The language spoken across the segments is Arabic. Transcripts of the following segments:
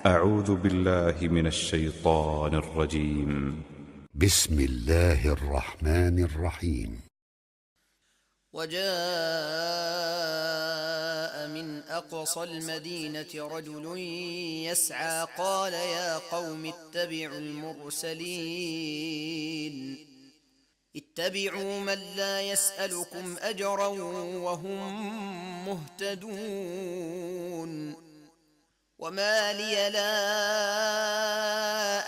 أعوذ بالله من الشيطان الرجيم. بسم الله الرحمن الرحيم. وجاء من أقصى المدينة رجل يسعى قال يا قوم اتبعوا المرسلين اتبعوا من لا يسألكم أجرا وهم مهتدون وما لي لا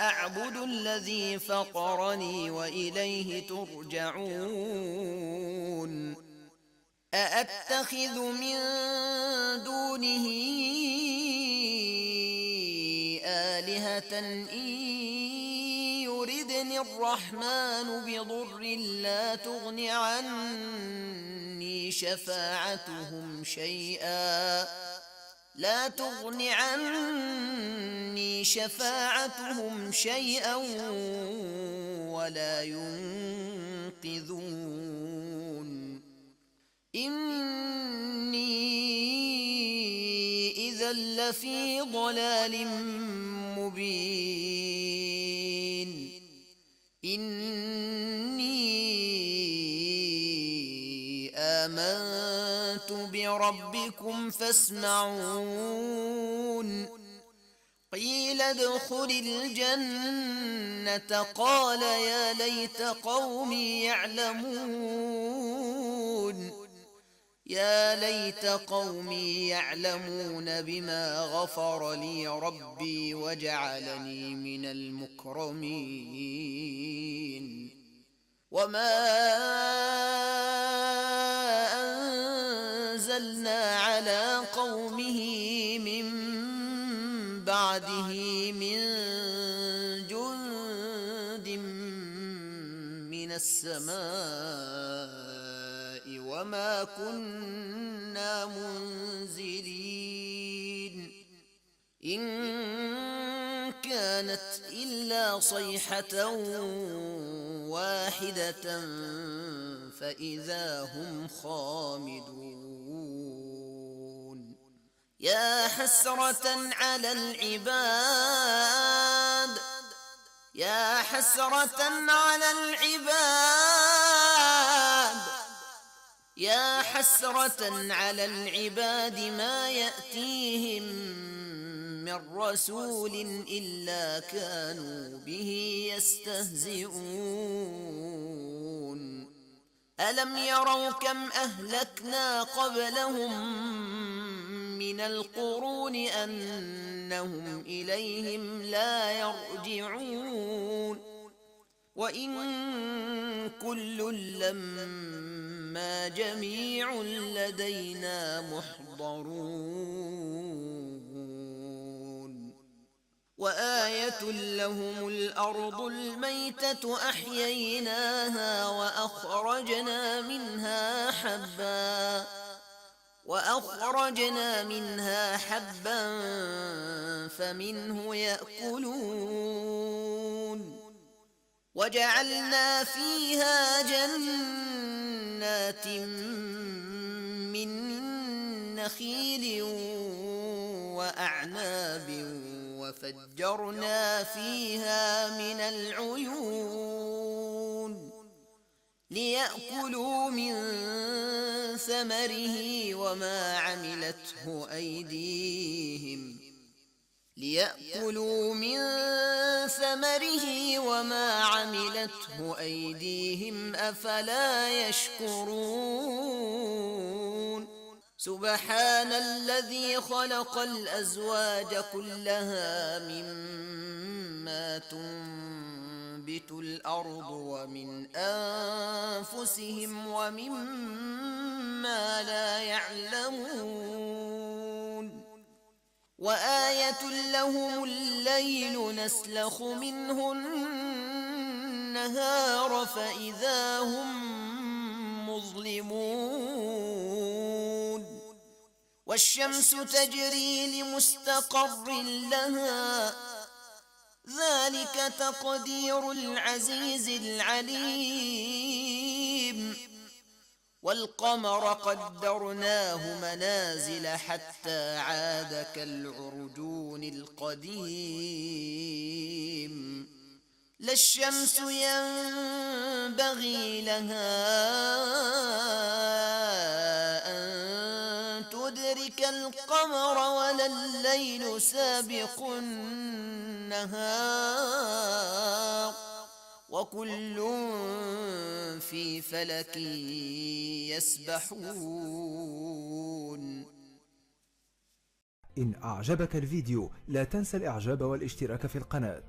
أعبد الذي فطرني وإليه ترجعون أأتخذ من دونه آلهة إن يردني الرحمن بضر لا تغن عني شفاعتهم شيئا ولا ينقذون إني إذا لفي ضلال مبين إني آمنت بربكم فاسمعون قيل ادخل الجنة قال يا ليت قومي يعلمون بما غفر لي ربي وجعلني من المكرمين وما أنزلنا على قومه من بعده من جند من السماء وما كنا منزلين إن كانت إلا صيحة واحدة فإذا هم خامدون يا حسرة على العباد ما يأتيهم من رسول إلا كانوا به يستهزئون ألم يروا كم أهلكنا قبلهم من القرون أنهم إليهم لا يرجعون وإن كل لما جميع لدينا محضرون وآية لهم الأرض الميتة أحييناها وأخرجنا منها حبا فمنه يأكلون وجعلنا فيها جنات من نخيل وأعناب وفجرنا فيها من العيون ليأكلوا من ثمره وما عملته أيديهم أفلا يشكرون سبحان الذي خلق الأزواج كلها مما تنبت الأرض ومن أنفسهم ومما لا يعلمون وآية لهم الليل نسلخ منه النهار فإذا هم مظلمون والشمس تجري لمستقر لها ذلك تقدير العزيز العليم والقمر قدرناه منازل حتى عاد كالعرجون القديم لا الشمس ينبغي لها أن تدرك القمر ولا الليل سابق النهار وكل في فلك يسبحون. إن أعجبك الفيديو لا تنسى الإعجاب والاشتراك في القناة.